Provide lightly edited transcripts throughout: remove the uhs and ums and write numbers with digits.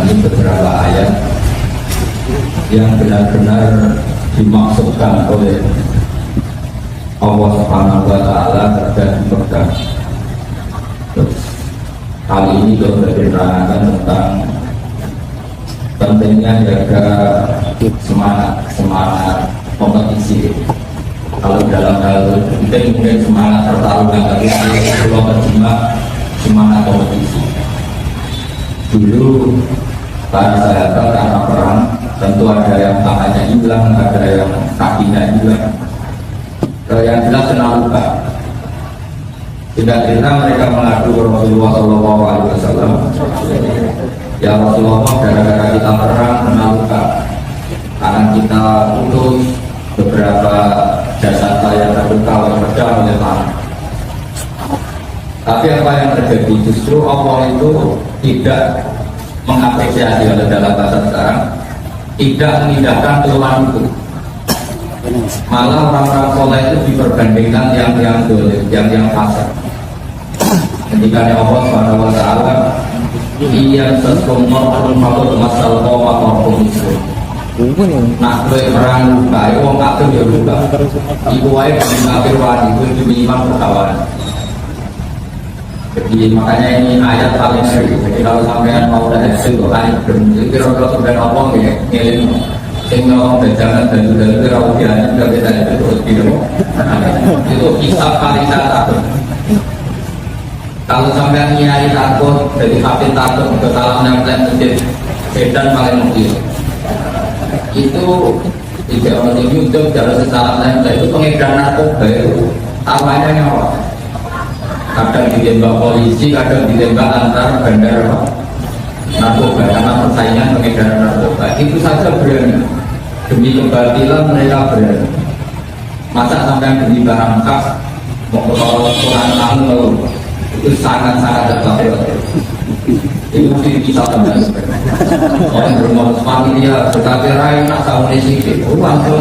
ini beberapa ayat yang benar-benar dimaksudkan oleh Allah Subhanahu wa Ta'ala dan dipegang. Kali ini kita berbincang tentang pentingnya jaga semangat kompetisi. Kalau dalam hal penting mungkin semangat pertarungan, tapi kalau terjemah semangat kompetisi. Dulu para sahabat karena perang tentu ada yang tangannya hilang, ada yang kakinya hilang, yang jelas kena luka. Tidak cerita mereka mengadu Rasulullah SAW. Ya Rasulullah, gara-gara kita perang kena luka, tangan kita putus, beberapa jasad saya terluka oleh pedang oleh tangan. Tapi apa yang terjadi? Justru Allah itu tidak mengapresiasi, oleh dalam bahasa sekarang, tidak memindahkan keluhan itu. Malah orang-orang soleh itu diperbandingkan yang dolim, yang fasik. Ketika Allah Subhanahu wa Ta'ala iya sesuatu makhluk masal koma korpun itu. Nak gue perang luka, wong kafir ya luka. Ibu wae kafir wani, itu minimal perkawan. Jadi makanya ini ayat paling sering. Jadi kalau sampean mau ada hasil kan itu kira-kira sampean apa ya ngiling sehingga jangan dan kira-kira ujiannya sudah bisa terus gitu. Itu kisah paling saya takut. Kalau sampean nyari takut, jadi hafid takut, kesalahan yang masjid sedan paling mungkin. Itu tidak orang yang YouTube dalam secara lain itu pengedar narkoba itu awalnya nyawa. Kadang ditembak polisi, kadang ditembak antar bandar narkoba karena persaingan pengedaran narkoba. Itu saja berani. Demi kebatilan mereka berani. Masa sampai demi barang khas mau kurang tamu itu sangat-sangat terbatas. Itu bisa teman. Orang berumur familia, berkata lain, nak tahu di sini, langsung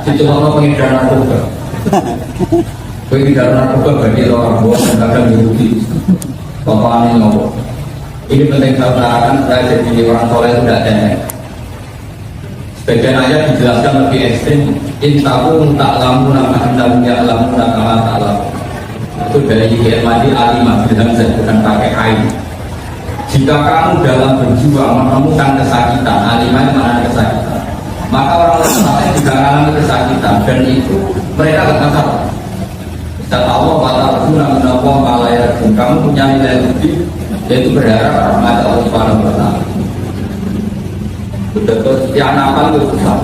itu orang pengedaran narkoba. Pengedaran narkoba bagi orang bodoh dan kadang dirugi. Bapak ini ngomong. Ini penting saya utarakan, saya jadi orang soleh itu tidak ada. Sebagian ayat dijelaskan lebih ekstrim. Intahu ta'lamu nama innahum ya'lamuna kama ta'lamu. Itu dari IGM Madi alimah dengan saya bukan pakai ain. Jika kamu dalam berjuang menemukan kesakitan, alimah mana kesakitan, maka orang-orang soleh juga mengalami kesakitan dan itu mereka tidak masalah. Dan Allah Ta'ala menapa malaya kamu punya nilai lebih, yaitu berharap rahmat Allah Subhanahu wa Ta'ala. Betul-betul setiap nafas itu susah.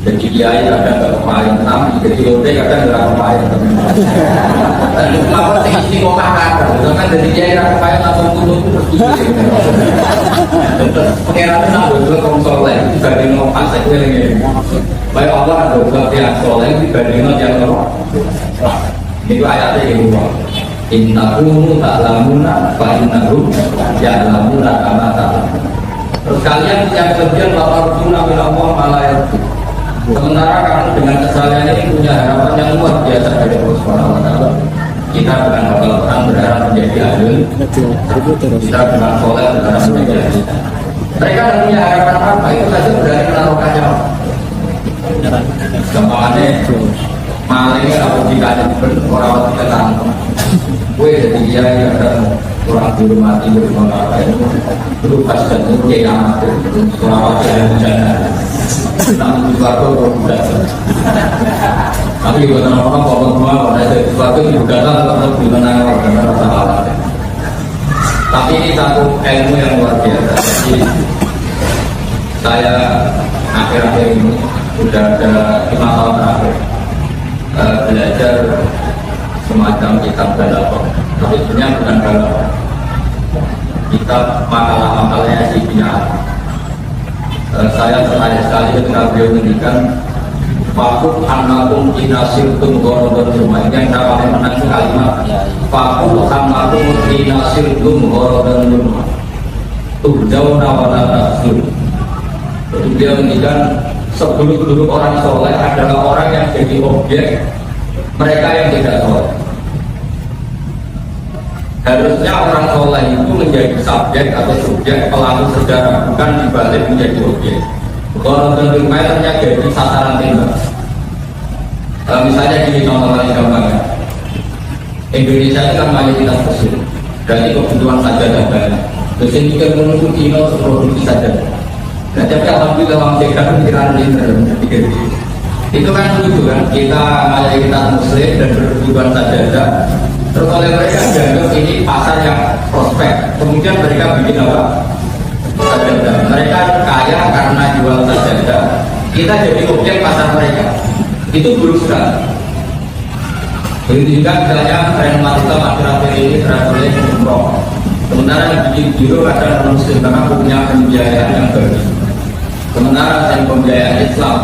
Jadi kiai kadang nggak kemarin enam, jadi lode kadang nggak kemarin. Dan apa sih istiqomah kadang, kan jadi kiai nggak kemarin langsung tutup terus. Pengirannya nambah dua kaum soleh dibanding ngomong saya ini. Baik Allah ada dua yang soleh dibanding yang ngomong. Itu ayatnya yang ngomong. Innahum ta'lamuna fa innahum ya'lamuna kama ta'lamun. Terus kalian punya kelebihan bahwa Rasulullah bin Allah malah yarju. Sementara kamu dengan kesalahan ini punya harapan yang luar biasa dari Allah Subhanahu wa Ta'ala. Kita bukan bakal perang berharap menjadi adil. Kita dengan soleh berharap menjadi adil. Mereka tidak punya harapan apa, itu saja berarti menaruhkan nyawa. Gampangannya malingnya kalau dikasih orang kita tangkap. Gue jadi dia yang ada kurang dihormati bersama itu pas dan itu yang amat selawat yang hujan namun sesuatu tidak tapi buat orang-orang kalau semua ada sesuatu juga kalau gimana orang rasa tapi ini satu ilmu yang luar biasa. Jadi saya akhir-akhir ini sudah ada 5 tahun terakhir belajar semacam kitab balaghah, tapi sebenarnya bukan balaghah, kitab makalah-makalahnya si Bina. Saya senang sekali ketika beliau mendikan Fakuk annakum inasirtum gorodon rumah. Ini yang saya paling menang kalimat Fakuk annakum inasirtum gorodon rumah Turjau nawala nasir. Jadi beliau mendikan sebelum orang soleh adalah orang yang jadi objek mereka yang tidak soleh. Harusnya orang soleh itu menjadi subjek atau subjek pelaku sejarah, bukan dibalik menjadi objek. Kalau tentu ternyata jadi sasaran tembak. Misalnya gini contoh paling gampang ya. Indonesia itu kan mayoritas muslim, berarti kebutuhan saja dan banyak. Terus ini juga menunggu Cina produksi saja. Nah, tapi alhamdulillah orang sekarang pikiran ini dalam pikir itu kan lucu kan, kita mayoritas muslim dan berkebutuhan saja. Terus oleh mereka dianggap ini pasar yang prospek. Kemudian mereka bikin apa? Sajadah. Mereka kaya karena jual sajadah. Kita jadi objek pasar mereka. Itu buruk sekali. Begitu juga misalnya tren umat Islam akhir-akhir ini terakhir umroh. Sementara yang bikin biro ada non muslim karena punya pembiayaan yang bagus. Sementara yang pembiayaan Islam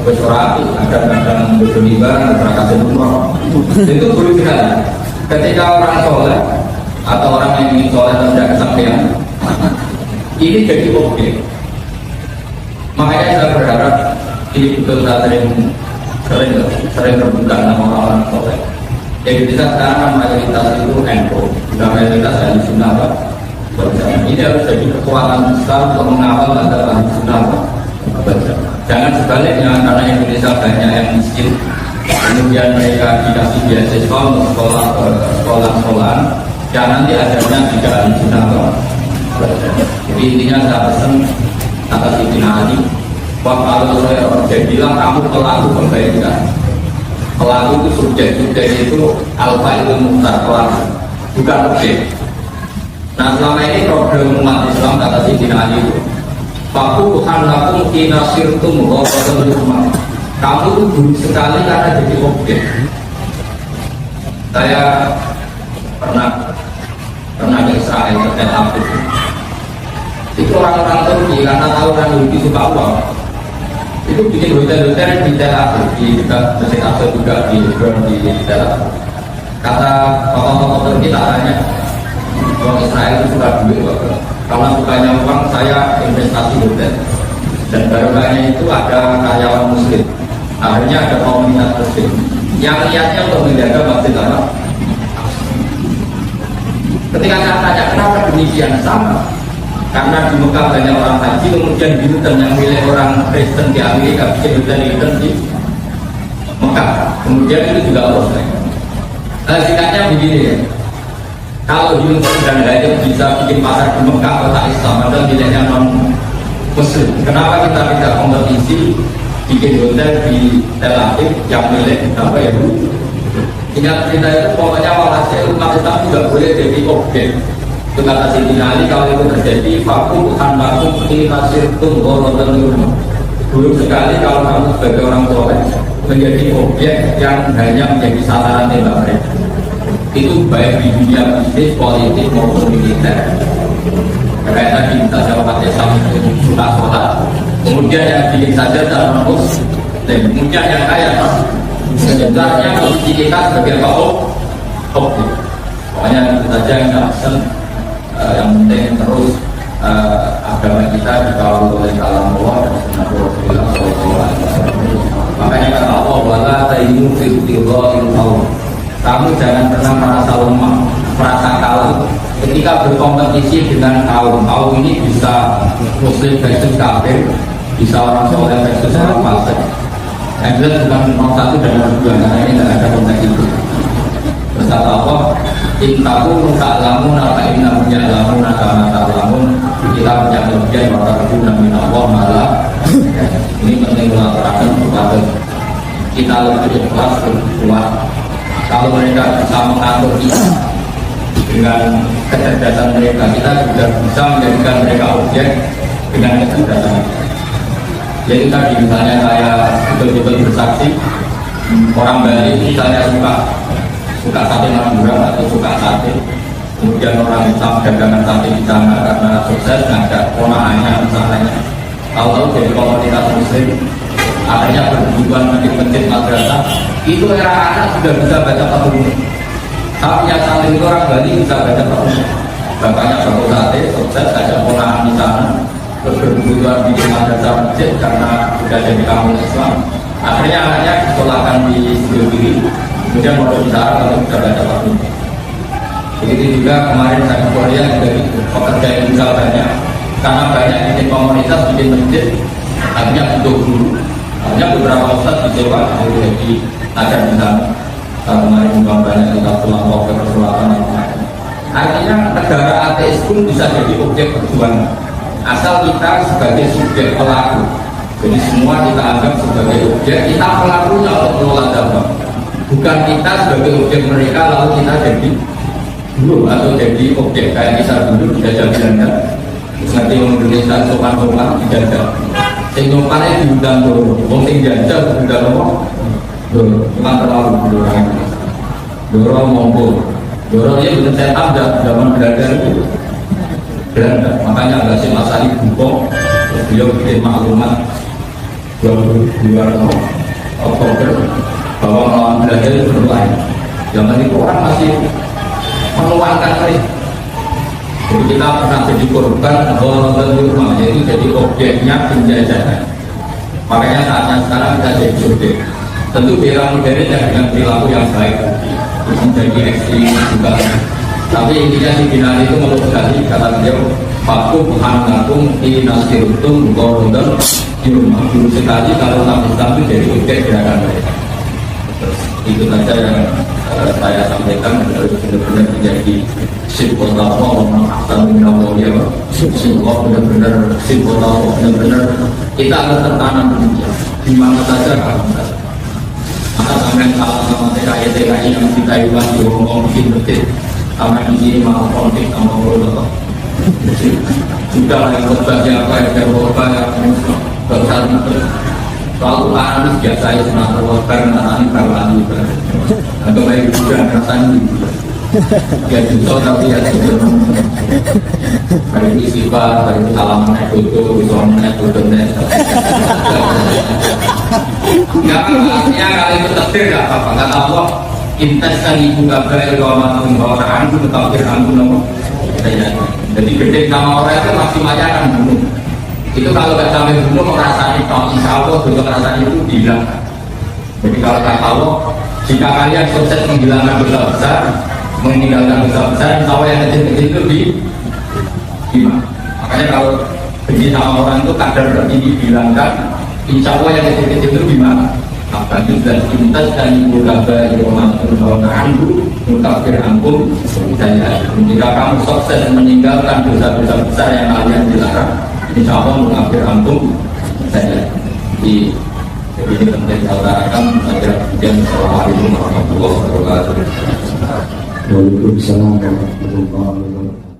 bersurat ada kadang berlibat berangkat umroh. Itu buruk sekali. Ketika orang soleh atau orang yang ingin soleh dan tidak kesampaian, ini jadi objek. Makanya saya berharap ini betul sering rebutan nama orang soleh. Jadi kita sekarang mayoritas itu NU, bukan mayoritas ahli sunnah. Ini harus jadi kekuatan besar untuk mengawal antara ahli sunnah. Jangan sebaliknya, karena Indonesia banyak yang miskin. Kemudian mereka dikasih beasiswa untuk sekolah-sekolahan dan nanti ajarnya tidak ahli sunnah. Jadi intinya saya pesan atas Ibn Ali, kalau saya bilang kamu pelaku kebaikan, pelaku itu subjek itu alfa itu muhtar pelaku, bukan objek. Nah selama ini problem umat Islam kata Ibn Ali itu, Fakuhan lakum kinasirtum rokotan rumah. Kamu itu buruk sekali karena jadi objek. Saya pernah ke Israel ke Tel Aviv. Itu orang-orang Turki karena tahu orang Turki suka uang. Itu bikin hotel-hotel di Tel Aviv, di dekat Masjid Aqsa juga di Tel Aviv. Kata tokoh-tokoh Turki tak tanya, orang Israel itu suka duit. Kalau sukanya uang, saya investasi hotel. Dan barokahnya itu ada karyawan muslim. Akhirnya ada komunitas muslim yang niatnya untuk menjaga masjid apa? Ketika saya tanya kenapa demikian, sama karena di Mekah banyak orang haji, kemudian di Hilton yang milik orang Kristen di Amerika bikin hotel di Hilton di Mekah, kemudian itu juga urus mereka. Singkatnya begini ya, kalau Hilton dan lain bisa bikin pasar di Mekah kota Islam padahal miliknya non Muslim, kenapa kita tidak kompetisi bikin hotel di Tel Aviv yang milik apa ya Bu? Ingat kita itu pokoknya walhasil umat Islam juga boleh jadi objek. Itu kata Sayyidina Ali, kalau itu terjadi fakum anbakum kinasirtum ghorotan rumah. Buruk sekali kalau kamu sebagai orang soleh menjadi objek yang hanya menjadi sasaran tembak mereka. Itu baik di dunia bisnis, politik maupun militer. Kayak tadi kita jawab Islam itu suka sholat, kemudian yang bikin saja dalam muslim, dan kemudian yang kaya sebenarnya posisi kita sebagai objek. Pokoknya itu saja yang kita yang penting terus agama kita dikawal oleh kalam Allah dan sunnah Rasulullah SAW. Makanya kata Allah, wala ta'imu fi ibtigha'il qaum. Kamu jangan pernah merasa lemah, merasa kalah ketika berkompetisi dengan kaum ini bisa muslim versus kafir, bisa orang soleh versus orang fasik. Yang jelas bukan nomor satu dan nomor dua, karena ini tidak ada konteks itu. Bersama Allah, intaku ta'lamun atau innahu ya'lamun kama ta'lamun. Kita punya kelebihan bahwa kita min Allah malah. Ini penting melakukan kepada kita lebih ikhlas, lebih kuat. Kalau mereka bisa mengatur kita dengan kecerdasan mereka, kita juga bisa menjadikan mereka objek dengan kecerdasan. Jadi tadi misalnya saya betul-betul bersaksi, orang Bali misalnya suka sate Madura atau suka sate, kemudian orang Islam dagangan sate di sana karena sukses ngajak ponakannya misalnya, tahu-tahu jadi komunitas muslim, akhirnya berhubungan masjid-masjid madrasah, itu era anak sudah bisa baca Fatihah. Tapi yang satu itu orang Bali bisa baca Fatihah. Bapaknya baru sate, sukses ajak ponakan di sana, terus berkebutuhan bikin madrasah masjid karena sudah jadi kampung Islam. Akhirnya anaknya disekolahkan di sebelah kiri, kemudian mau bicara kalau sudah baca Fatihah. Begitu juga kemarin saya ke Korea dari pekerja yang tinggal banyak, karena banyak bikin komunitas, bikin masjid, akhirnya butuh guru. Hanya beberapa ustadz disewa jadi ajar di sana. Kemarin juga banyak kita pulang ke persulatan. Artinya negara ateis pun bisa jadi objek perjuangan, asal kita sebagai subjek pelaku. Jadi semua kita anggap sebagai objek, kita pelakunya untuk mengelola dampak. Bukan kita sebagai objek mereka lalu kita jadi dulu atau jadi objek kayak misal dulu dijajah Belanda. Nanti orang Indonesia sopan-sopan dijajah. Sing nyopane diundang dulu, wong sing jajah diundang apa? Dulu, cuma terlalu dulu orang. Dulu monggo. Dulu dia belum set up zaman Belanda itu. Belanda, makanya agak sih Mas Ali Bukong, beliau bikin maklumat 22 Oktober bahwa melawan Belanda itu berlain. Zaman itu orang masih meluangkan hari. Jadi kita pernah jadi korban rumah, jadi objeknya penjajahan. Makanya saatnya sekarang kita jadi subjek. Tentu era modern dengan perilaku yang baik, menjadi ekstrim juga. Tapi intinya si Binari itu menurut sekali kata beliau, Fakum hanakum inasirutum korodon yurma. Dulu sekali kalau umat Islam itu jadi objek gerakan mereka. Itu saja yang saya sampaikan, benar-benar menjadi simbol Allah, simbol benar-benar simbol Allah, benar-benar kita akan tertanam di mana saja kalau saja. Maka sampai sama TKI yang kita iwan di Hongkong bikin masjid, sama di sini malah konflik sama Allah. Sudah lah yang apa yang berubah yang besar selalu anak biasa ya senang karena anak karena itu atau baik juga rasanya ya justru tapi ya hari ini sifat hari ini salaman itu soalnya itu nggak artinya kali itu takdir nggak apa kata Allah intenskan ibu kabar ilmu bahwa aku takdir aku nomor jadi gede sama orang itu masih majakan bunuh. Itu kalau nggak sampai bunuh merasani toh insya Allah juga merasani itu bilang. Jadi kalau kata Allah jika kalian sukses menghilangkan dosa besar, meninggalkan dosa besar, insya Allah yang kecil-kecil itu gimana? Makanya kalau benci sama orang itu kadar ini dihilangkan, insya Allah yang kecil-kecil itu gimana? Akan juga cintas dan ibu kabar ilmu bahwa anggu mutakir angkum saya. Jika kamu sukses meninggalkan dosa-dosa besar yang kalian dilarang, insya Allah mengakhir antum saya. Jadi ini penting saya utarakan agar kemudian Assalamualaikum warahmatullahi wabarakatuh. Waalaikumsalam warahmatullahi wabarakatuh.